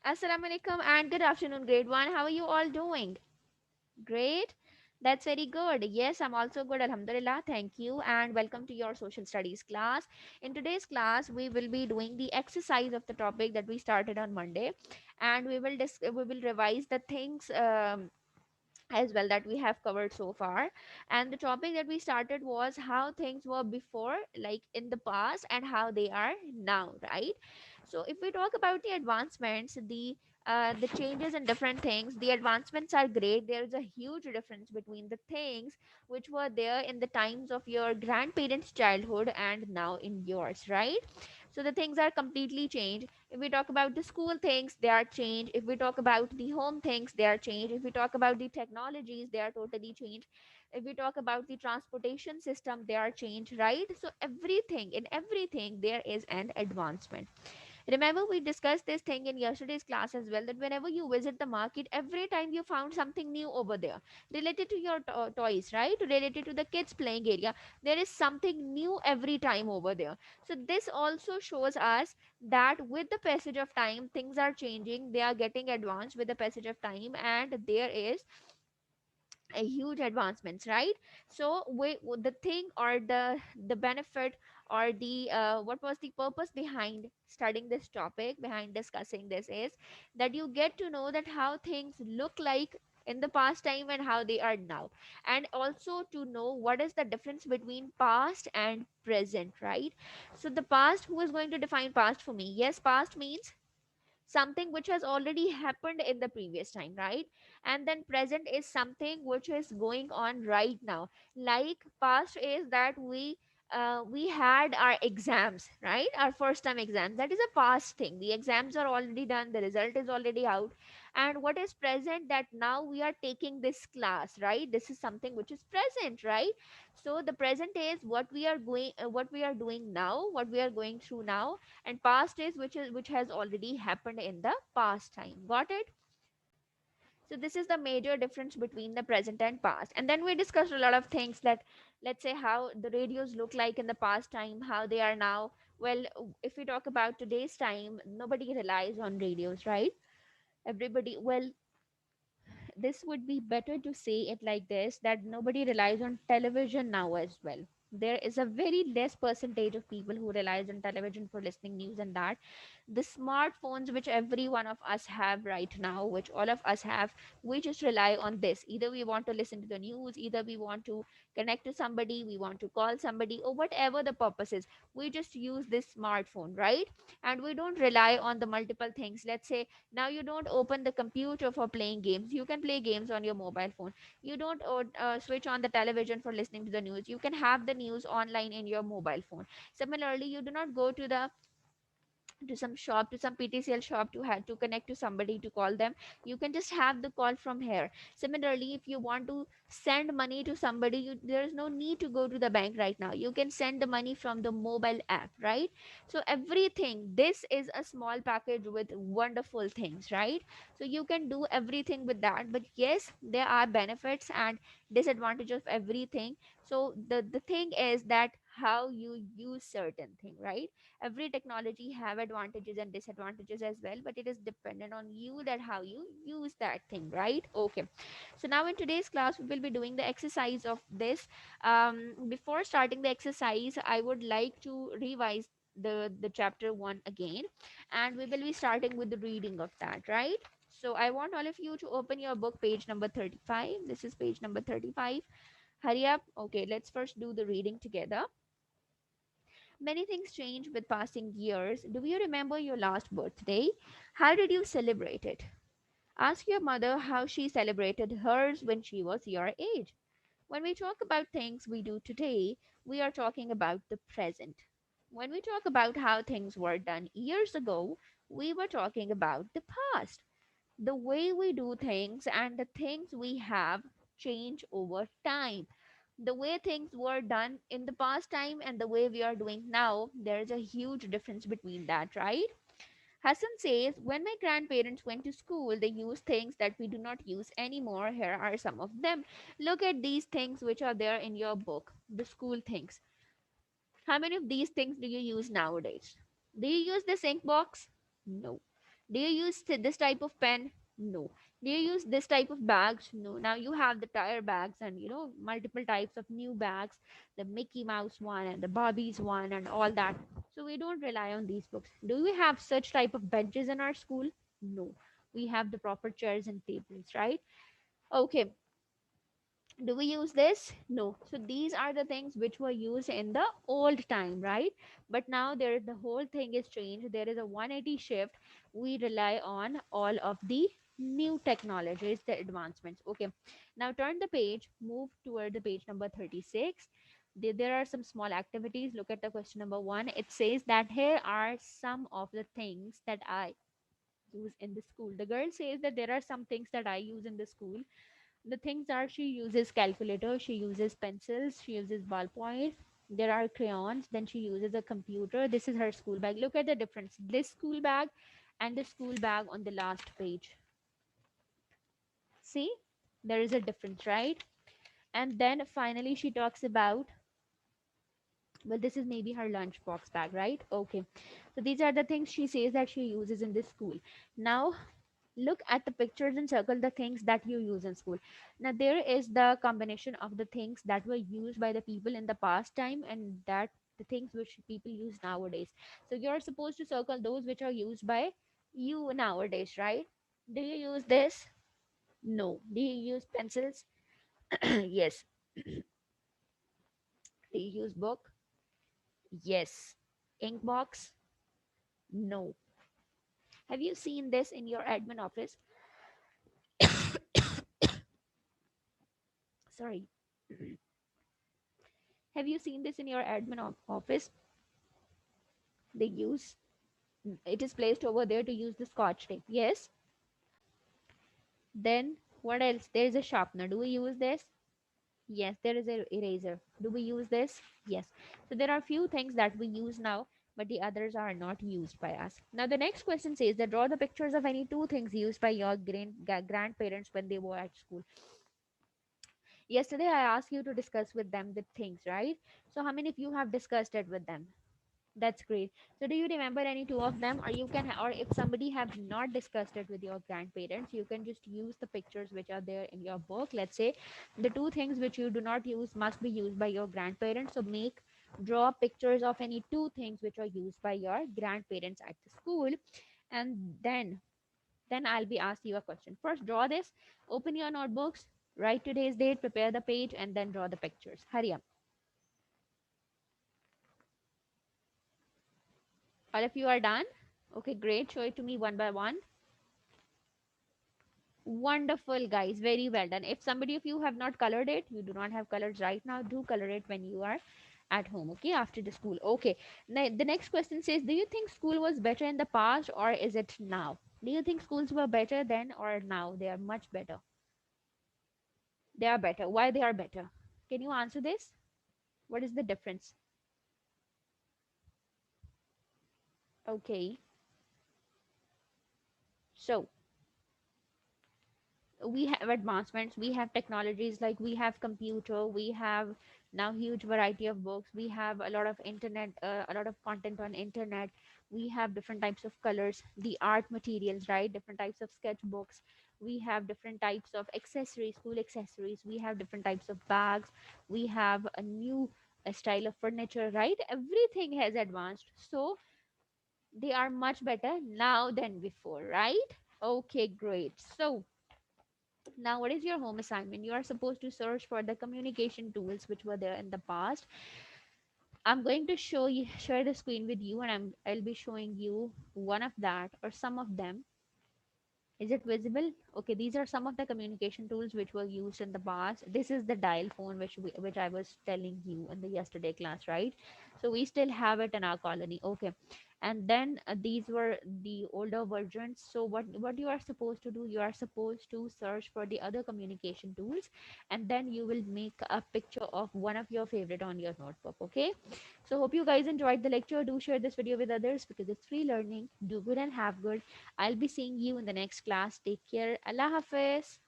Assalamu alaikum and good afternoon, grade 1. How are you all doing? Great. That's very good. Yes, I'm also good. Alhamdulillah. Thank you. And welcome to your social studies class. In today's class, we will be doing the exercise of the topic that we started on Monday. And we will revise the things as well that we have covered so far. And the topic that we started was how things were before, like in the past, and how they are now, right? So if we talk about the advancements, the changes in different things, the advancements are great. There is a huge difference between the things which were there in the times of your grandparents' childhood and now in yours, right? So the things are completely changed. If we talk about the school things, they are changed. If we talk about the home things, they are changed. If we talk about the technologies, they are totally changed. If we talk about the transportation system, they are changed, right? So everything, in everything there is an advancement. Remember, we discussed this thing in yesterday's class as well, that whenever you visit the market, every time you found something new over there related to your toys, right? Related to the kids' playing area, there is something new every time over there. So, this also shows us that with the passage of time, things are changing, they are getting advanced with the passage of time, and there is a huge advancements, right? So the thing or the benefit or the what was the purpose behind studying this topic, behind discussing this, is that you get to know that how things look like in the past time and how they are now, and also to know what is the difference between past and present, right? So the past, who is going to define past for me? Yes, past means something which has already happened in the previous time, right? And then present is something which is going on right now. Like past is that we had our exams, right? Our first time exams, that is a past thing. The exams are already done, the result is already out. And what is present, that now we are taking this class, right? This is something which is present, right? So the present is what we are doing now, what we are going through now. And past is which has already happened in the past time. Got it? So this is the major difference between the present and past. And then we discussed a lot of things, that let's say how the radios look like in the past time, how they are now. Well, if we talk about today's time, nobody relies on radios, right? Everybody, well, this would be better to say it like this, that nobody relies on television now as well. There is a very less percentage of people who relies on television for listening news, and that the smartphones which every one of us have right now, which all of us have, we just rely on this. Either we want to listen to the news, either we want to connect to somebody, we want to call somebody, or whatever the purpose is, we just use this smartphone, right? And we don't rely on the multiple things. Let's say now you don't open the computer for playing games, you can play games on your mobile phone. You don't switch on the television for listening to the news, you can have the news online in your mobile phone. Similarly, you do not go to some shop, to some PTCL shop, to have to connect to somebody to call them. You can just have the call from here. Similarly, if you want to send money to somebody, there is no need to go to the bank right now, you can send the money from the mobile app, right? So everything, this is a small package with wonderful things, right? So you can do everything with that. But yes, there are benefits and disadvantages of everything. So the thing is that how you use certain thing, right? Every technology have advantages and disadvantages as well, but it is dependent on you, that how you use that thing, right? Okay. So now in today's class we will be doing the exercise of this. Before starting the exercise, I would like to revise the chapter 1 again, and we will be starting with the reading of that, right? So I want all of you to open your book, page number 35. This is page number 35. Hurry up. Okay, let's first do the reading together. Many things change with passing years. Do you remember your last birthday? How did you celebrate it? Ask your mother how she celebrated hers when she was your age. When we talk about things we do today, we are talking about the present. When we talk about how things were done years ago, we were talking about the past. The way we do things and the things we have change over time. The way things were done in the past time and the way we are doing now, there is a huge difference between that, right? Hassan says, when my grandparents went to school, they used things that we do not use anymore. Here are some of them. Look at these things which are there in your book, the school things. How many of these things do you use nowadays? Do you use the sink box? No. Do you use this type of pen? No. Do you use this type of bags? No. Now you have the tire bags and multiple types of new bags, the Mickey Mouse one and the Barbie's one and all that. So we don't rely on these books. Do we have such type of benches in our school? No. We have the proper chairs and tables, right? Okay, do we use this? No. So these are the things which were used in the old time, right? But now there the whole thing is changed. There is a 180 shift. We rely on all of the new technologies, the advancements. Okay, now turn the page, move toward the page number 36. There are some small activities. Look at the question number 1. It says that here are some of the things that I use in the school. The girl says that there are some things that I use in the school. The things are, she uses calculator, she uses pencils, she uses ballpoint, there are crayons, then she uses a computer. This is her school bag. Look at the difference, this school bag and the school bag on the last page. See, there is a difference, right? And then finally she talks about, well, this is maybe her lunchbox bag, right? Okay, so these are the things she says that she uses in this school. Now look at the pictures and circle the things that you use in school. Now there is the combination of the things that were used by the people in the past time and that the things which people use nowadays. So you're supposed to circle those which are used by you nowadays, right? Do you use this? No. Do you use pencils? Yes. Do you use book? Yes. Ink box? No. Have you seen this in your admin office? Sorry. Have you seen this in your admin office? They use, it is placed over there to use the scotch tape. Yes. Then what else? There is a sharpener. Do we use this? Yes. There is a eraser. Do we use this? Yes. So there are few things that we use now, but the others are not used by us. Now the next question says that draw the pictures of any two things used by your grandparents when they were at school. Yesterday I asked you to discuss with them the things, right? So how many of you have discussed it with them? That's great. So do you remember any two of them, or you can, or if somebody have not discussed it with your grandparents, you can just use the pictures which are there in your book. Let's say the two things which you do not use must be used by your grandparents. So draw pictures of any two things which are used by your grandparents at the school, and then I'll be asked you a question. First, draw this. Open your notebooks. Write today's date. Prepare the page, and then draw the pictures. Hurry up. All of you are done. Okay, great. Show it to me one by one. Wonderful, guys. Very well done. If somebody of you have not colored it, you do not have colors right now, do color it when you are at home, okay, after the school. Okay. Now, the next question says, do you think school was better in the past or is it now? Do you think schools were better then or now? They are much better. They are better. Why they are better? Can you answer this? What is the difference? Okay. So, we have advancements, we have technologies, like we have computer, we have now huge variety of books, we have a lot of internet, a lot of content on internet, we have different types of colors, the art materials, right, different types of sketchbooks, we have different types of accessories, school accessories, we have different types of bags, we have a new style of furniture, right, everything has advanced. So they are much better now than before, right? Okay, great. So now, what is your home assignment? You are supposed to search for the communication tools which were there in the past. I'm going to share the screen with you, and I'll be showing you one of that or some of them. Is it visible? Okay, these are some of the communication tools which were used in the past. This is the dial phone which I was telling you in the yesterday class, right? So we still have it in our colony. Okay. And then these were the older versions. So what you are supposed to do, you are supposed to search for the other communication tools, and then you will make a picture of one of your favorite on your notebook. Okay. So hope you guys enjoyed the lecture. Do share this video with others because it's free learning. Do good and have good. I'll be seeing you in the next class. Take care. Allah Hafiz.